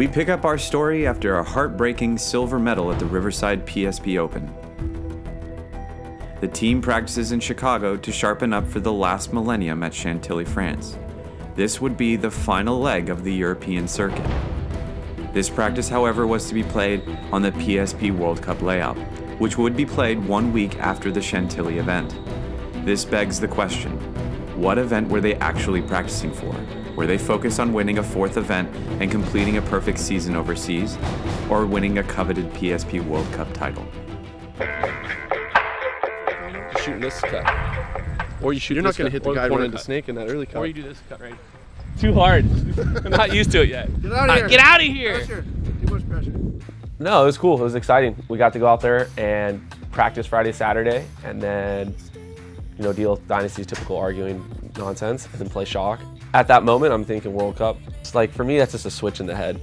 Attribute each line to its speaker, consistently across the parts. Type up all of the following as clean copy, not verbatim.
Speaker 1: We pick up our story after a heartbreaking silver medal at the Riverside PSP Open. The team practices in Chicago to sharpen up for the last Millennium at Chantilly, France. This would be the final leg of the European circuit. This practice, however, was to be played on the PSP World Cup layout, which would be played 1 week after the Chantilly event. This begs the question, what event were they actually practicing for? Were they focused on winning a 4th event and completing a perfect season overseas, or winning a coveted PSP World Cup title?
Speaker 2: Shooting this cut. Or you shoot
Speaker 3: You're
Speaker 2: this
Speaker 3: not going to hit the guy right
Speaker 2: in the snake in that early cut.
Speaker 3: Or you do this cut right.
Speaker 2: Too hard. I'm not used to it yet.
Speaker 3: Get out of here.
Speaker 2: Get out of here.
Speaker 3: Pressure. Too much pressure.
Speaker 4: No, it was cool. It was exciting. We got to go out there and practice Friday, Saturday, and then, you know, deal with Dynasty's typical arguing nonsense, and then play Shock. At that moment, I'm thinking World Cup. It's like, for me, that's just a switch in the head.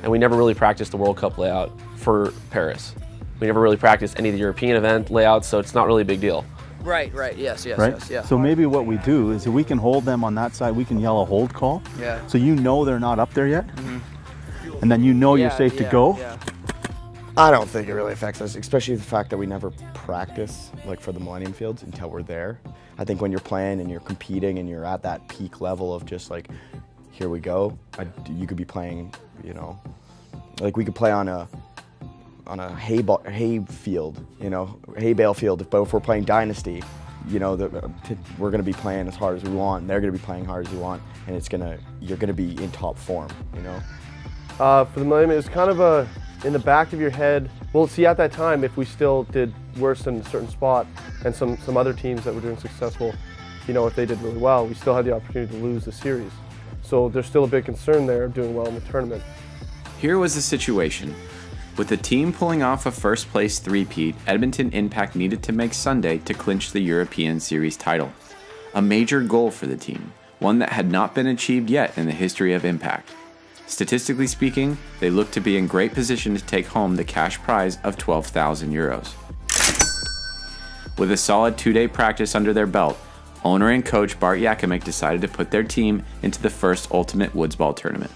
Speaker 4: And we never really practiced the World Cup layout for Paris. We never really practiced any of the European event layouts, so it's not really a big deal.
Speaker 5: Right, yes,
Speaker 6: right?
Speaker 5: yeah.
Speaker 6: So maybe what we do is if we can hold them on that side, we can yell a hold call.
Speaker 5: Yeah.
Speaker 6: So you know they're not up there yet. And then you know you're safe to go.
Speaker 5: Yeah.
Speaker 7: I don't think it really affects us, especially the fact that we never practice like for the Millennium Fields until we're there. I think when you're playing and you're competing and you're at that peak level of just like, here we go, you could be playing, you know, like we could play on a hay field, you know, hay bale field, but if we're playing Dynasty, you know, we're going to be playing as hard as we want, and they're going to be playing hard as you want, and you're going to be in top form, you know.
Speaker 3: For the Millennium, it was kind of in the back of your head. Well, see, at that time, if we still did worse in a certain spot, and some other teams that were doing successful, you know, if they did really well, we still had the opportunity to lose the series. So there's still a big concern there of doing well in the tournament.
Speaker 1: Here was the situation. With the team pulling off a first place three-peat, Edmonton Impact needed to make Sunday to clinch the European Series title. A major goal for the team, one that had not been achieved yet in the history of Impact. Statistically speaking, they looked to be in great position to take home the cash prize of €12,000. With a solid 2-day practice under their belt, owner and coach Bart Yakimic decided to put their team into the first Ultimate Woods Ball tournament.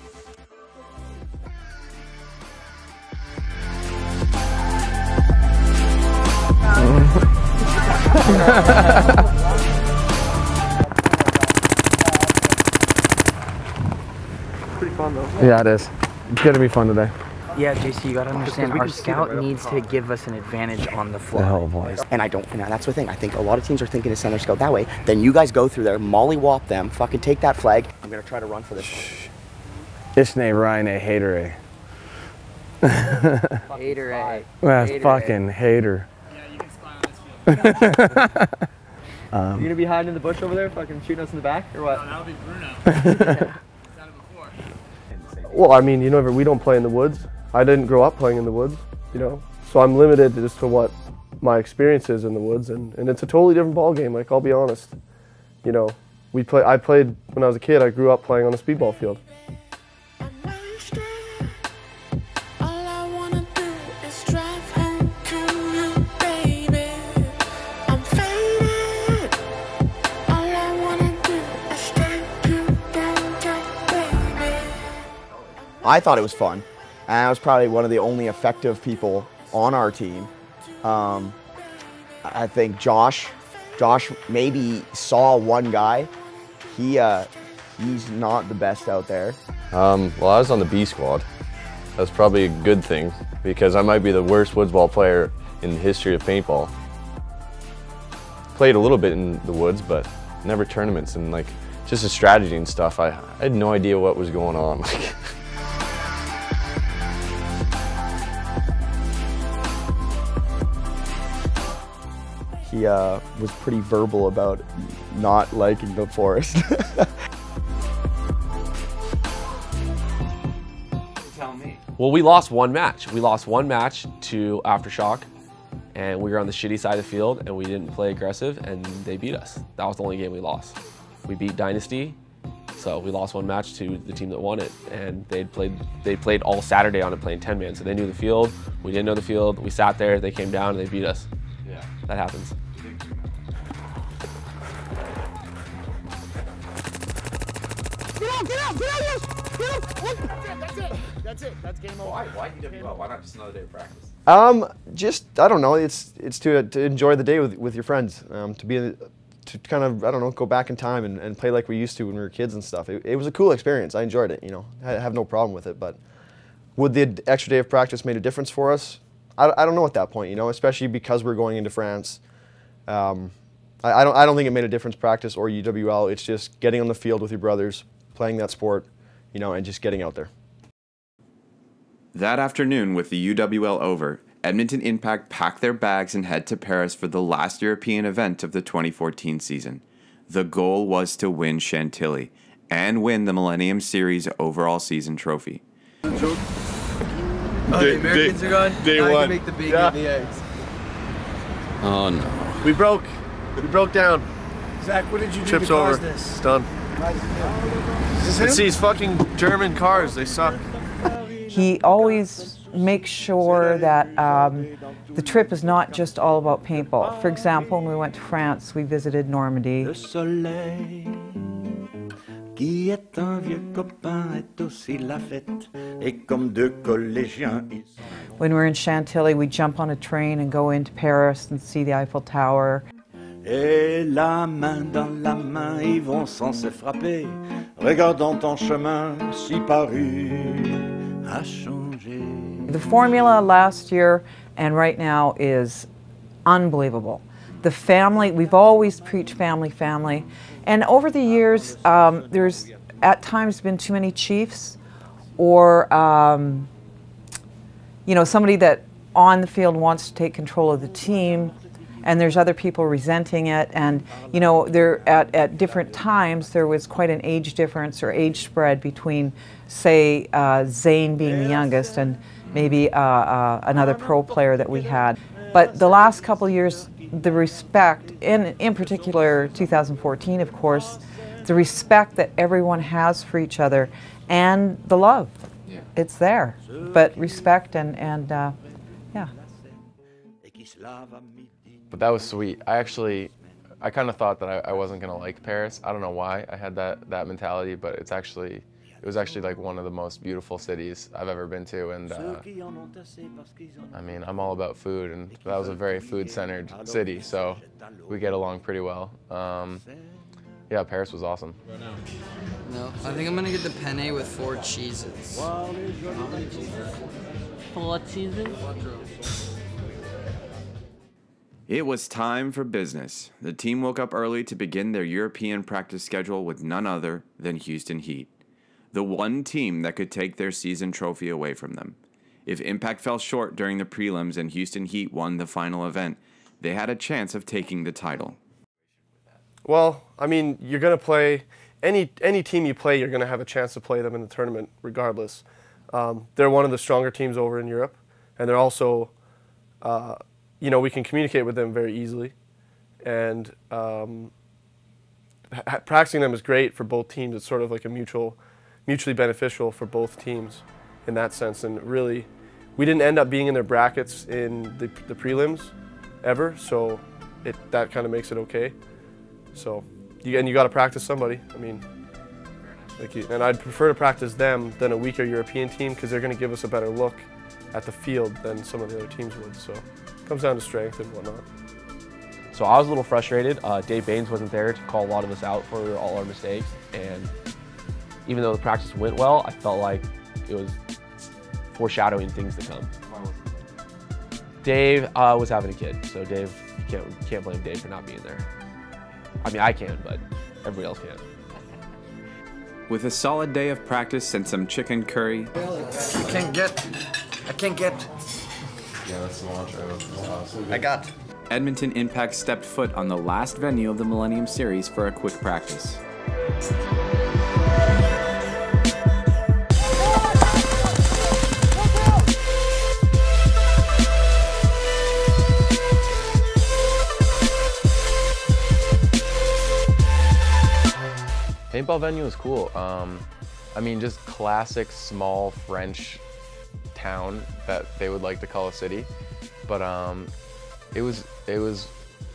Speaker 3: Pretty fun though.
Speaker 8: Yeah, it is. It's gonna be fun today.
Speaker 5: Yeah, JC, you gotta understand, our scout needs to give us an advantage on the fly.
Speaker 8: Oh boy.
Speaker 7: And that's the thing, I think a lot of teams are thinking to send their scout that way, then you guys go through there, mollywop them, fucking take that flag. I'm gonna try to run for this one.
Speaker 8: Ishne Ryan a hater.
Speaker 5: Hater.
Speaker 8: That's fucking hater.
Speaker 9: Yeah, you can spy on this field.
Speaker 5: You gonna be hiding in the bush over there, fucking shooting us in the back, or what?
Speaker 9: Oh, that would be Bruno. He's done it before.
Speaker 3: Well, I mean, you know, we don't play in the woods. I didn't grow up playing in the woods, you know, so I'm limited as to what my experience is in the woods, and it's a totally different ball game. Like, I'll be honest, you know, I played when I was a kid. I grew up playing on a speedball field.
Speaker 7: I thought it was fun, and I was probably one of the only effective people on our team. I think Josh maybe saw one guy. He's not the best out there.
Speaker 10: Well, I was on the B squad. That's probably a good thing because I might be the worst woods ball player in the history of paintball. Played a little bit in the woods, but never tournaments, and like just the strategy and stuff. I had no idea what was going on.
Speaker 7: He was pretty verbal about not liking the forest.
Speaker 1: Tell me.
Speaker 4: Well, we lost one match. We lost one match to Aftershock, and we were on the shitty side of the field, and we didn't play aggressive, and they beat us. That was the only game we lost. We beat Dynasty, so we lost one match to the team that won it, and they played all Saturday on it playing 10-man, so they knew the field. We didn't know the field. We sat there, they came down, and they beat us.
Speaker 1: Yeah.
Speaker 4: That happens.
Speaker 9: Get out, yes! Get out! That's it.
Speaker 11: That's it. That's game over.
Speaker 1: Why UWL? Why not just another day of practice?
Speaker 3: Just I don't know. It's to enjoy the day with your friends. To kind of, I don't know, go back in time and play like we used to when we were kids and stuff. It was a cool experience. I enjoyed it. You know, I have no problem with it. But would the extra day of practice made a difference for us? I don't know at that point. You know, especially because we're going into France. I don't think it made a difference, practice or UWL. It's just getting on the field with your brothers, playing that sport, you know, and just getting out there.
Speaker 1: That afternoon, with the UWL over, Edmonton Impact packed their bags and head to Paris for the last European event of the 2014 season. The goal was to win Chantilly and win the Millennium Series overall season trophy.
Speaker 12: The Americans are gone.
Speaker 11: Day
Speaker 12: now
Speaker 11: one.
Speaker 12: I can make the bacon and the eggs.
Speaker 10: Oh no.
Speaker 3: We broke down.
Speaker 11: Zach, what did you do
Speaker 3: Chips
Speaker 11: to cause
Speaker 3: over.
Speaker 11: this?
Speaker 3: It's done. It's these fucking German cars. They suck.
Speaker 13: He always makes sure that the trip is not just all about paintball. For example, when we went to France, we visited Normandy. When we're in Chantilly, we jump on a train and go into Paris and see the Eiffel Tower.
Speaker 14: Et la main dans la main, ils vont sans se frapper, regardant ton chemin si paru a changé.
Speaker 13: The formula last year and right now is unbelievable. The family, we've always preached family, family. And over the years, there's at times been too many chiefs or, you know, somebody that on the field wants to take control of the team, and there's other people resenting it. And, you know, there at different times, there was quite an age difference or age spread between, say, Zane being the youngest and maybe another pro player that we had. But the last couple of years, the respect, in particular 2014, of course, the respect that everyone has for each other and the love, it's there. But respect and yeah.
Speaker 15: But that was sweet. I kind of thought that I wasn't gonna like Paris. I don't know why I had that mentality, but it was actually like one of the most beautiful cities I've ever been to, and I mean, I'm all about food, and that was a very food-centered city, so we get along pretty well. Yeah, Paris was awesome.
Speaker 12: No, I think I'm gonna get the penne with 4 cheeses.
Speaker 16: How many cheeses? 4 cheeses?
Speaker 1: It was time for business. The team woke up early to begin their European practice schedule with none other than Houston Heat, the one team that could take their season trophy away from them. If Impact fell short during the prelims and Houston Heat won the final event, they had a chance of taking the title.
Speaker 3: Well, I mean, you're going to play, any team you play, you're going to have a chance to play them in the tournament regardless. They're one of the stronger teams over in Europe, and they're also, you know, we can communicate with them very easily. And practicing them is great for both teams. It's sort of like a mutually beneficial for both teams in that sense. And really, we didn't end up being in their brackets in the prelims ever, so that kind of makes it okay. So, you got to practice somebody. I mean, and I'd prefer to practice them than a weaker European team because they're going to give us a better look at the field than some of the other teams would. So, it comes down to strength and whatnot.
Speaker 4: So I was a little frustrated. Dave Baines wasn't there to call a lot of us out for all our mistakes, and even though the practice went well, I felt like it was foreshadowing things to come. Dave was having a kid, so Dave, you can't blame Dave for not being there. I mean, I can, but everybody else can't.
Speaker 1: With a solid day of practice and some chicken curry,
Speaker 11: I can't get.
Speaker 15: Yeah, that's cilantro.
Speaker 11: I got.
Speaker 1: Edmonton Impact stepped foot on the last venue of the Millennium Series for a quick practice.
Speaker 15: Paintball venue is cool. I mean, just classic small French town that they would like to call a city, but it was,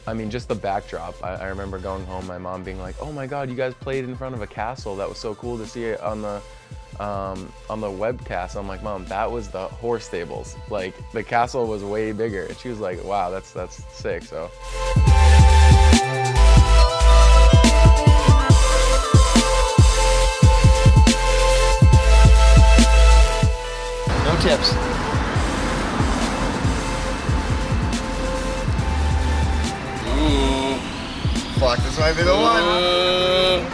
Speaker 15: I mean, just the backdrop. I remember going home, my mom being like, "Oh my God, you guys played in front of a castle. That was so cool to see it on on the webcast. I'm like, Mom, that was the horse stables. Like, the castle was way bigger. And she was like, wow, that's sick. So.
Speaker 17: No tips.
Speaker 18: Fuck, this might be the one.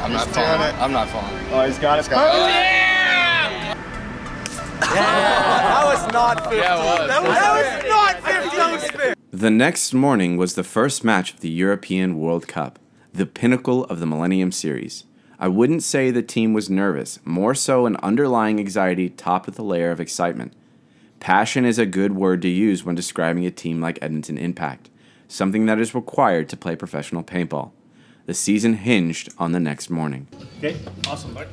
Speaker 17: I'm not falling. I'm not falling.
Speaker 18: Oh, he's got it.
Speaker 17: Yeah!
Speaker 18: That was not 50.
Speaker 15: Yeah, it was.
Speaker 18: That was not 50. That was fair.
Speaker 1: The next morning was the first match of the European World Cup, the pinnacle of the Millennium Series. I wouldn't say the team was nervous, more so an underlying anxiety topped with a layer of excitement. Passion is a good word to use when describing a team like Edmonton Impact, something that is required to play professional paintball. The season hinged on the next morning.
Speaker 19: Okay, awesome, bud.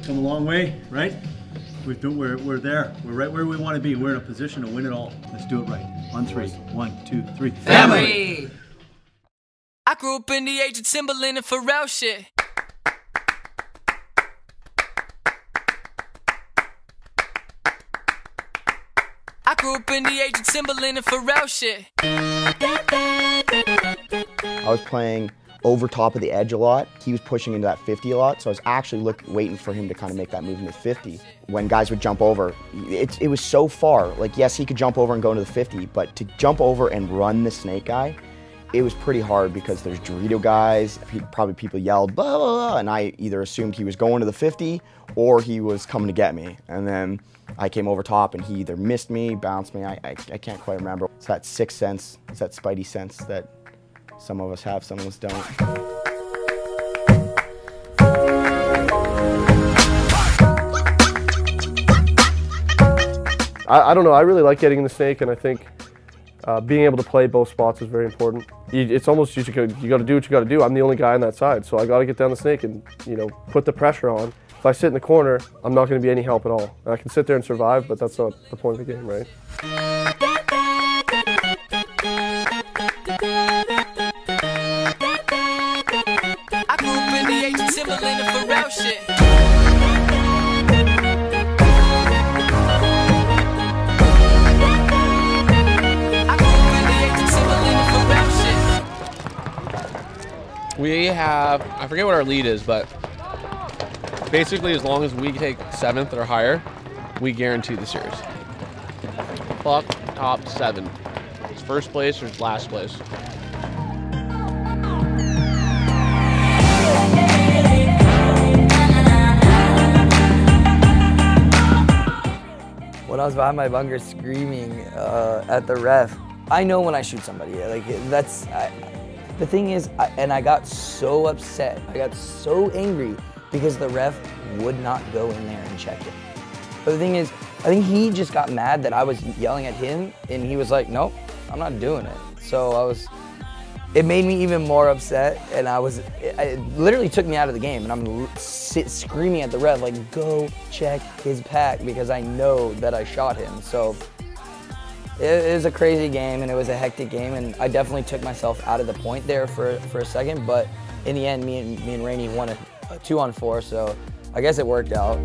Speaker 19: Come a long way, right? We're there. We're right where we want to be. We're in a position to win it all. Let's do it right. On three. 1, 2, 3.
Speaker 20: Family! I grew up in the age of Timberland and Pharrell shit. I grew up in the age of Timberland and Pharrell shit.
Speaker 7: I was playing over top of the edge a lot. He was pushing into that 50 a lot, so I was actually waiting for him to kind of make that move into 50. When guys would jump over, it was so far. Like, yes, he could jump over and go into the 50, but to jump over and run the snake guy, it was pretty hard because there's Dorito guys, probably people yelled, blah, blah, blah, and I either assumed he was going to the 50 or he was coming to get me. And then I came over top and he either missed me, bounced me, I can't quite remember. It's that sixth sense, it's that spidey sense that some of us have, some of us don't.
Speaker 3: I don't know, I really like getting in the snake, and I think being able to play both spots is very important. It's almost, you got to do what you got to do. I'm the only guy on that side, so I got to get down the snake and, you know, put the pressure on. If I sit in the corner, I'm not going to be any help at all. And I can sit there and survive, but that's not the point of the game, right?
Speaker 20: I grew up in the age of Timberland and Pharrell shit.
Speaker 2: We have, I forget what our lead is, but basically as long as we take 7th or higher, we guarantee the series. Fuck top 7. It's first place or it's last place.
Speaker 12: When I was behind my bunker screaming at the ref, I know when I shoot somebody. Like, that's. The thing is, and I got so upset, I got so angry because the ref would not go in there and check it. But the thing is, I think he just got mad that I was yelling at him, and he was like, nope, I'm not doing it. So it made me even more upset, and it literally took me out of the game, and I'm screaming at the ref, like, go check his pack, because I know that I shot him. So it was a crazy game, and it was a hectic game, and I definitely took myself out of the point there for a second, but in the end, me and Rainey won a 2-on-4, so I guess it worked out.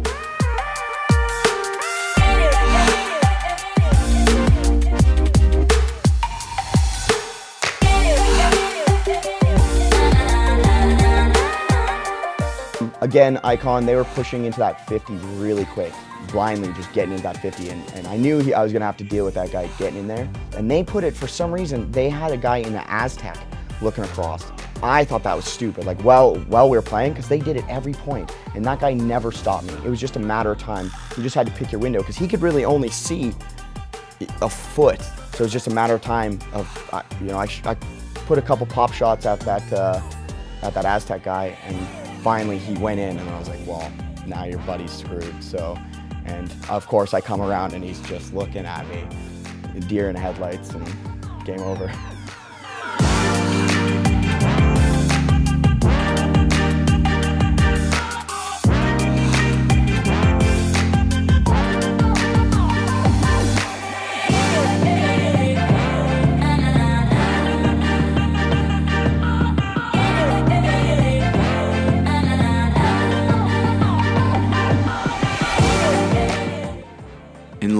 Speaker 7: Again, Icon, they were pushing into that 50 really quick, blindly just getting into that 50, and I knew I was gonna have to deal with that guy getting in there. And they put it, for some reason, they had a guy in the Aztec looking across. I thought that was stupid, like, while we were playing, because they did it every point, and that guy never stopped me. It was just a matter of time. You just had to pick your window, because he could really only see a foot, so it was just a matter of time of, you know, I put a couple pop shots at that Aztec guy, and finally he went in, and I was like, well, now your buddy's screwed. So, and of course I come around and he's just looking at me, deer in the headlights, and game over.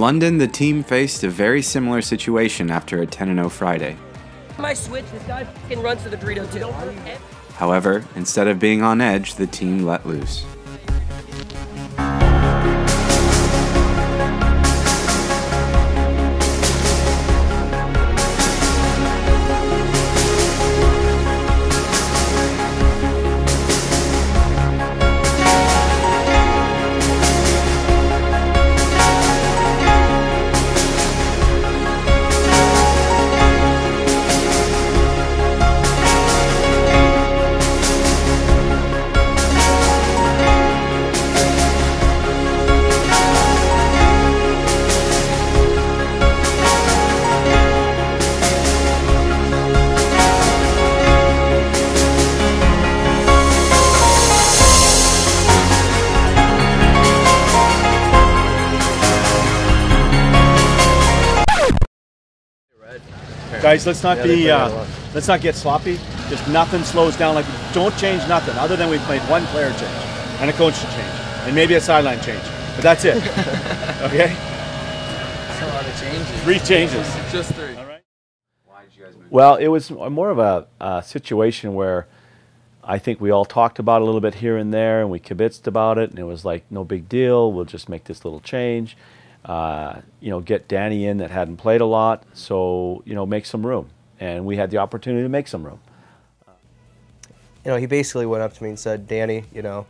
Speaker 1: London, the team faced a very similar situation after a 10-0 Friday.
Speaker 21: My switch, this guy fucking runs to the Dorito too.
Speaker 1: However, instead of being on edge, the team let loose.
Speaker 19: Guys, let's not let's not get sloppy. Just nothing slows down. Like, don't change nothing other than we've made one player change and a coach change and maybe a sideline change. But that's it. Okay.
Speaker 17: That's a lot of changes.
Speaker 19: 3 changes.
Speaker 17: Just 3.
Speaker 19: All right.
Speaker 6: Well, it was more of a situation where I think we all talked about it a little bit here and there, and we kibitzed about it, and it was like, no big deal. We'll just make this little change. You know, get Danny in that hadn't played a lot, so, you know, make some room. And we had the opportunity to make some room.
Speaker 3: You know, he basically went up to me and said, Danny, you know,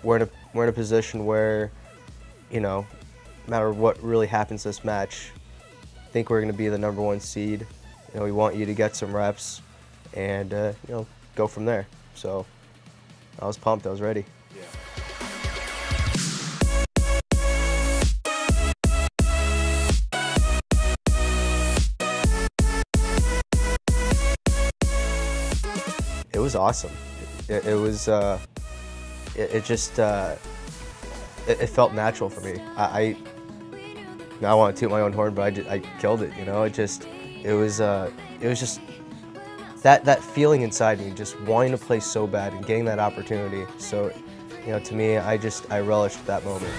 Speaker 3: we're in a position where, you know, no matter what really happens this match, I think we're going to be the #1 seed. You know, we want you to get some reps and, you know, go from there. So I was pumped. I was ready. It was awesome. It was, it just, it felt natural for me. I want to toot my own horn, but I killed it, you know? It was just that feeling inside me, just wanting to play so bad and getting that opportunity. So, you know, to me, I relished that moment.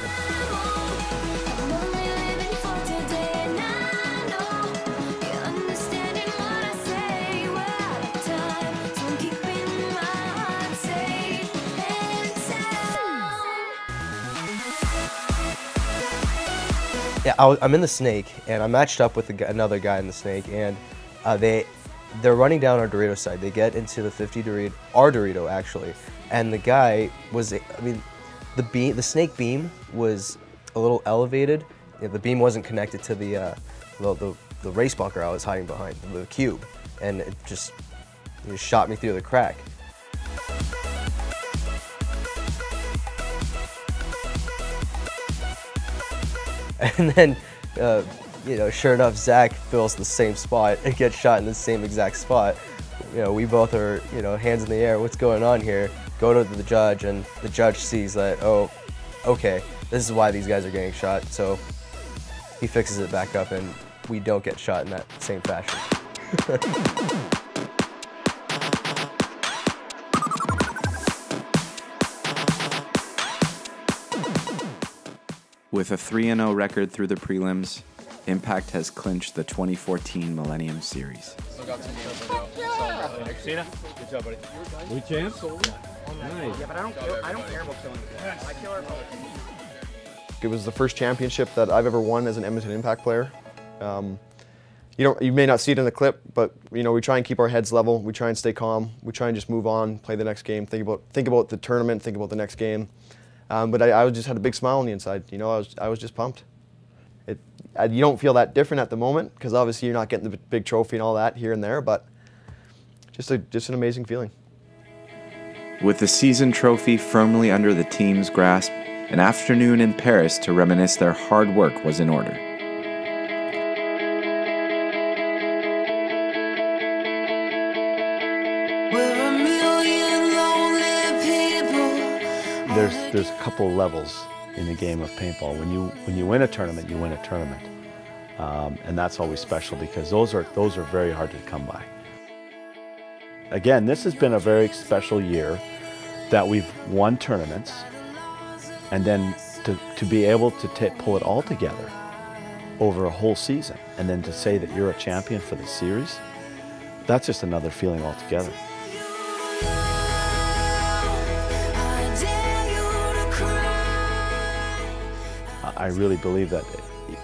Speaker 3: Yeah, I'm in the snake, and I matched up with another guy in the snake, and they're running down our Dorito side. They get into the 50 Dorito, our Dorito actually, and the guy was, I mean, the snake beam was a little elevated. Yeah, the beam wasn't connected to the race bunker I was hiding behind, the cube, and it just shot me through the crack. And then, you know, sure enough, Zach fills the same spot and gets shot in the same exact spot. You know, we both are, you know, hands in the air. What's going on here? Go to the judge, and the judge sees that, oh, okay, this is why these guys are getting shot. So he fixes it back up, and we don't get shot in that same fashion.
Speaker 1: With a 3-0 record through the prelims, Impact has clinched the 2014 Millennium Series.
Speaker 19: Sina, good job, buddy. We champs? Nice.
Speaker 17: Yeah, but I don't care about killing the I kill our brother.
Speaker 3: It was the first championship that I've ever won as an Edmonton Impact player. You may not see it in the clip, but you know, we try and keep our heads level. We try and stay calm. We try and just move on, play the next game, think about the tournament, think about the next game. But I just had a big smile on the inside. You know, I was just pumped. You don't feel that different at the moment because obviously you're not getting the big trophy and all that here and there, but just an amazing feeling.
Speaker 1: With the season trophy firmly under the team's grasp, an afternoon in Paris to reminisce their hard work was in order.
Speaker 6: There's a couple levels in the game of paintball. When you win a tournament, you win a tournament, and that's always special because those are very hard to come by. Again, this has been a very special year that we've won tournaments, and then to be able to pull it all together over a whole season, and then to say that you're a champion for the series, that's just another feeling altogether. I really believe that,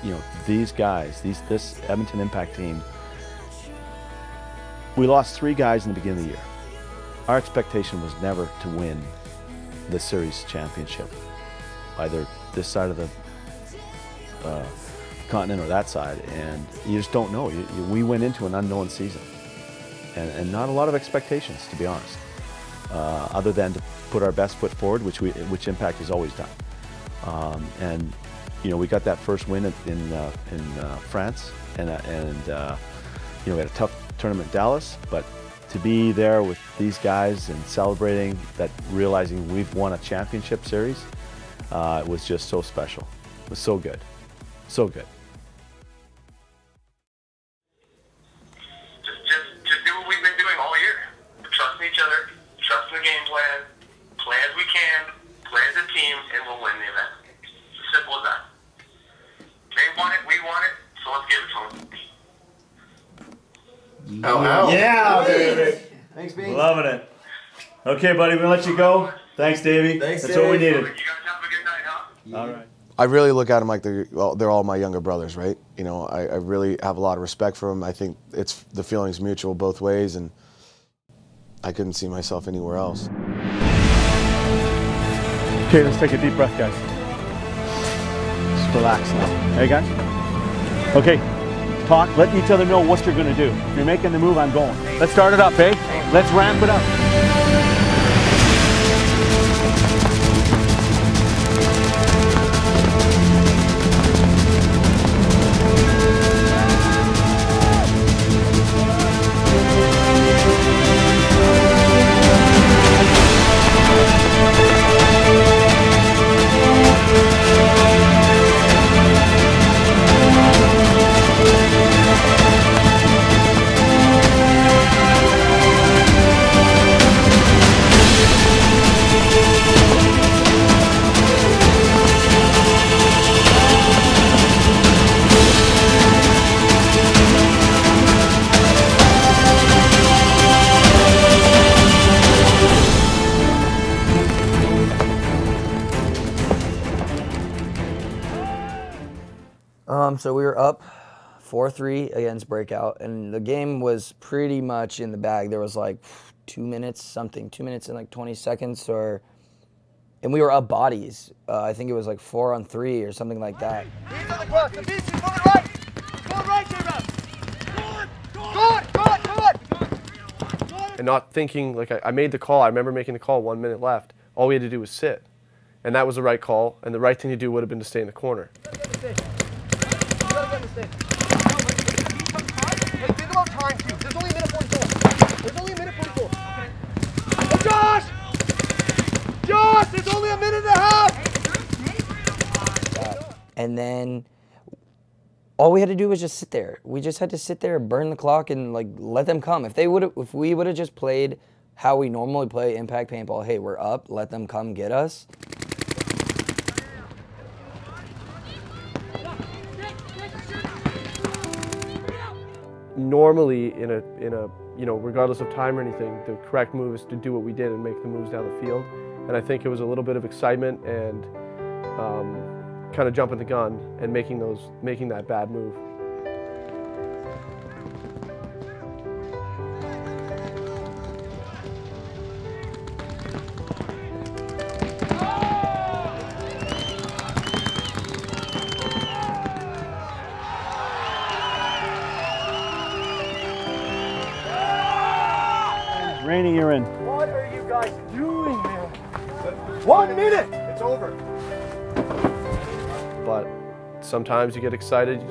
Speaker 6: you know, these guys, this Edmonton Impact team, we lost 3 guys in the beginning of the year. Our expectation was never to win the series championship, either this side of the continent or that side, and you just don't know. We went into an unknown season, and not a lot of expectations, to be honest, other than to put our best foot forward, which Impact has always done. And you know, we got that first win in France, and you know, we had a tough tournament in Dallas, but to be there with these guys and celebrating that, realizing we've won a championship series, it was just so special. It was so good, so good.
Speaker 18: Just do what we've been doing all year. Trust in each other, trust in the game plan, play as we can, play as a team, and we'll win the event. It's as simple as that. They want it, we want it, so let's give it to them.
Speaker 19: Oh,
Speaker 18: Yeah,
Speaker 19: baby.
Speaker 18: Thanks, Beans.
Speaker 19: Loving it. Okay, buddy, we'll let you go. Thanks, Davey. That's what we needed. All right.
Speaker 7: I really look at them like they're all my younger brothers, right? You know, I really have a lot of respect for them. I think the feeling's mutual both ways, and I couldn't see myself anywhere else.
Speaker 19: Okay, let's take a deep breath, guys. Just relax now. Hey, guys? Okay, talk, let each other know what you're gonna do. If you're making the move, I'm going. Let's start it up, eh? Let's ramp it up.
Speaker 12: So we were up 4-3 against Breakout, and the game was pretty much in the bag. There was like 2 minutes and like 20 seconds, and we were up bodies. I think it was like 4-on-3 or something like that.
Speaker 2: And not thinking, like I made the call. I remember making the call 1 minute left. All we had to do was sit. And that was the right call, and the right thing to do would have been to stay in the corner.
Speaker 18: Think about time, too. There's only a minute 44. There's only a minute 44. Okay. Oh, Josh! Josh, there's only a minute and a half!
Speaker 12: And then all we had to do was just sit there. We just had to sit there, burn the clock, and like let them come. If we would have just played how we normally play Impact Paintball, hey, we're up, let them come get us.
Speaker 2: Normally, in a you know, regardless of time or anything, the correct move is to do what we did and make the moves down the field. And I think it was a little bit of excitement and kind of jumping the gun and making that bad move.
Speaker 19: Rainey, you're in.
Speaker 18: What are you guys doing, man? 1 minute! It's over.
Speaker 2: But sometimes you get excited,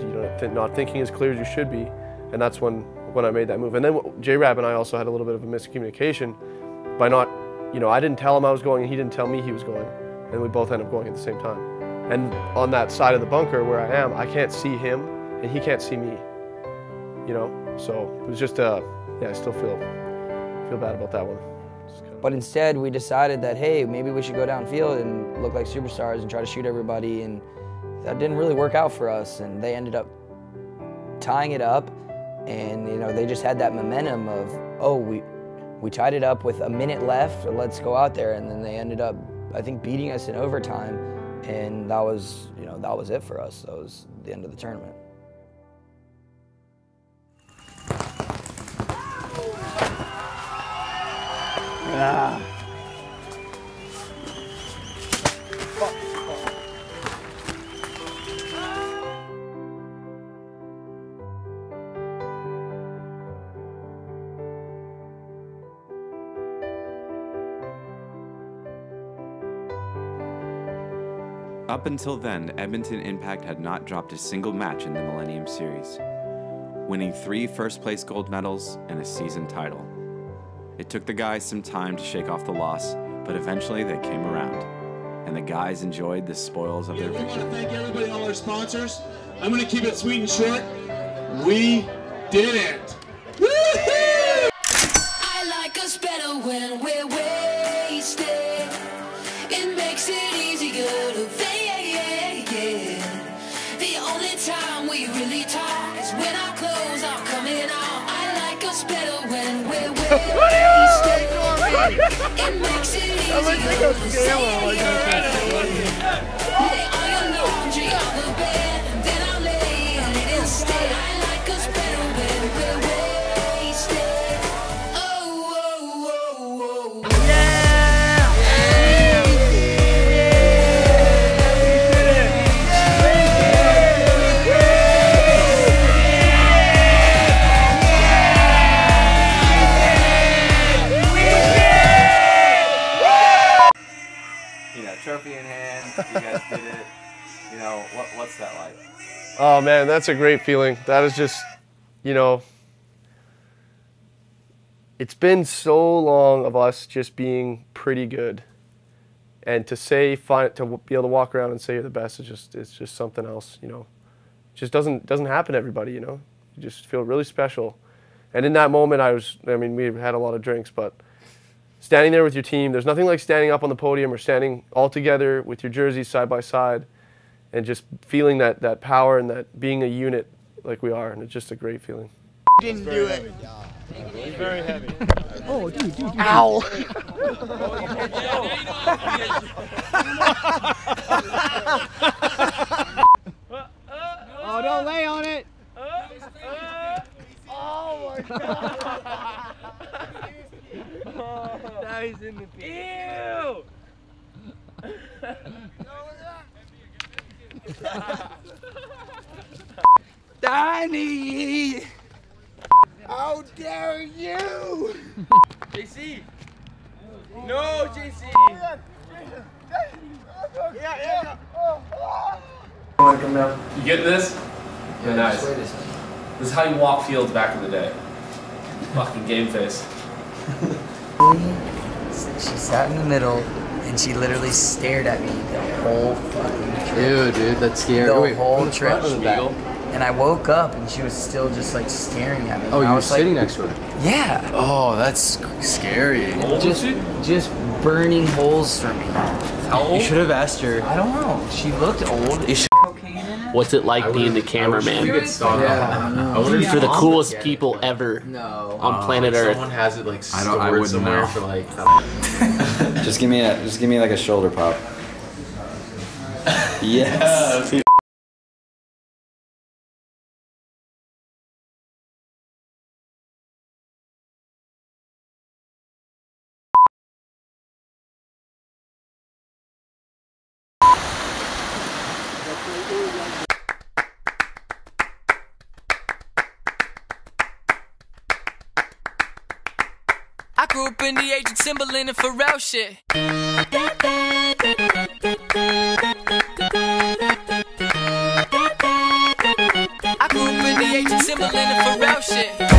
Speaker 2: not thinking as clear as you should be, and that's when I made that move. And then J-Rab and I also had a little bit of a miscommunication by not, you know, I didn't tell him I was going and he didn't tell me he was going, and we both ended up going at the same time. And on that side of the bunker where I am, I can't see him and he can't see me, you know? So it was just, yeah, I still feel bad about that one.
Speaker 12: But instead, we decided that, hey, maybe we should go downfield and look like superstars and try to shoot everybody. And that didn't really work out for us, and they ended up tying it up, and you know, they just had that momentum of, oh, we tied it up with a minute left, let's go out there, and then they ended up, I think, beating us in overtime, and that was, you know, that was it for us. That was the end of the tournament.
Speaker 3: Ah.
Speaker 1: Up until then, Edmonton Impact had not dropped a single match in the Millennium Series, winning 3 first-place gold medals and a season title. It took the guys some time to shake off the loss, but eventually they came around, and the guys enjoyed the spoils of their victory.
Speaker 8: I want to thank everybody, all our sponsors. I'm going to keep it sweet and short. We did it. Woo-hoo!
Speaker 20: I like us better when we're wasted. It makes it easier to fake. The only time we really talk is when our clothes are coming off. I like us better when we're wasted. It makes it easier to say. Lay all your laundry on the bed, and then I'll lay in it instead. I like us better when we're wasted. Oh, oh, oh, oh.
Speaker 1: Trophy in hand, you guys did it. You know, what's that like?
Speaker 3: Oh man, that's a great feeling. That is just, you know, it's been so long of us just being pretty good, and to say, to be able to walk around and say you're the best is just, it's just something else. You know, it just doesn't happen to everybody. You know, you just feel really special. And in that moment, I mean, we had a lot of drinks, but standing there with your team, there's nothing like standing up on the podium or standing all together with your jerseys side by side and just feeling that power and that being a unit like we are, and it's just a great feeling.
Speaker 11: Didn't do it.
Speaker 3: He's very heavy.
Speaker 11: Oh, dude.
Speaker 3: Ow!
Speaker 11: Oh, don't lay on it. Oh my God.
Speaker 17: Now he's in the pit.
Speaker 11: Ew!
Speaker 17: Danny!
Speaker 11: How dare you!
Speaker 17: JC! No, JC!
Speaker 11: Yeah.
Speaker 4: You getting this? Yeah, nice. This is how you walk fields back in the day. Fucking game face.
Speaker 12: She sat in the middle and she literally stared at me the whole fucking trip.
Speaker 17: Ew, dude, that's scary.
Speaker 12: The whole trip. And I woke up and she was still just like staring at me.
Speaker 17: Oh,
Speaker 12: and
Speaker 17: you
Speaker 12: I
Speaker 17: were
Speaker 12: was
Speaker 17: sitting
Speaker 12: like,
Speaker 17: next to her?
Speaker 12: Yeah.
Speaker 17: Oh, that's scary.
Speaker 12: Just burning holes for me.
Speaker 17: How old? You should have asked her.
Speaker 12: I don't know. She looked old.
Speaker 2: What's it like being the cameraman? For the coolest people ever on planet Earth.
Speaker 17: Someone has it like stored somewhere for like.
Speaker 22: just give me like a shoulder pop. Yes.
Speaker 20: I grew up in the age of Timberland and Pharrell shit. I grew up in the age of Timberland and Pharrell shit.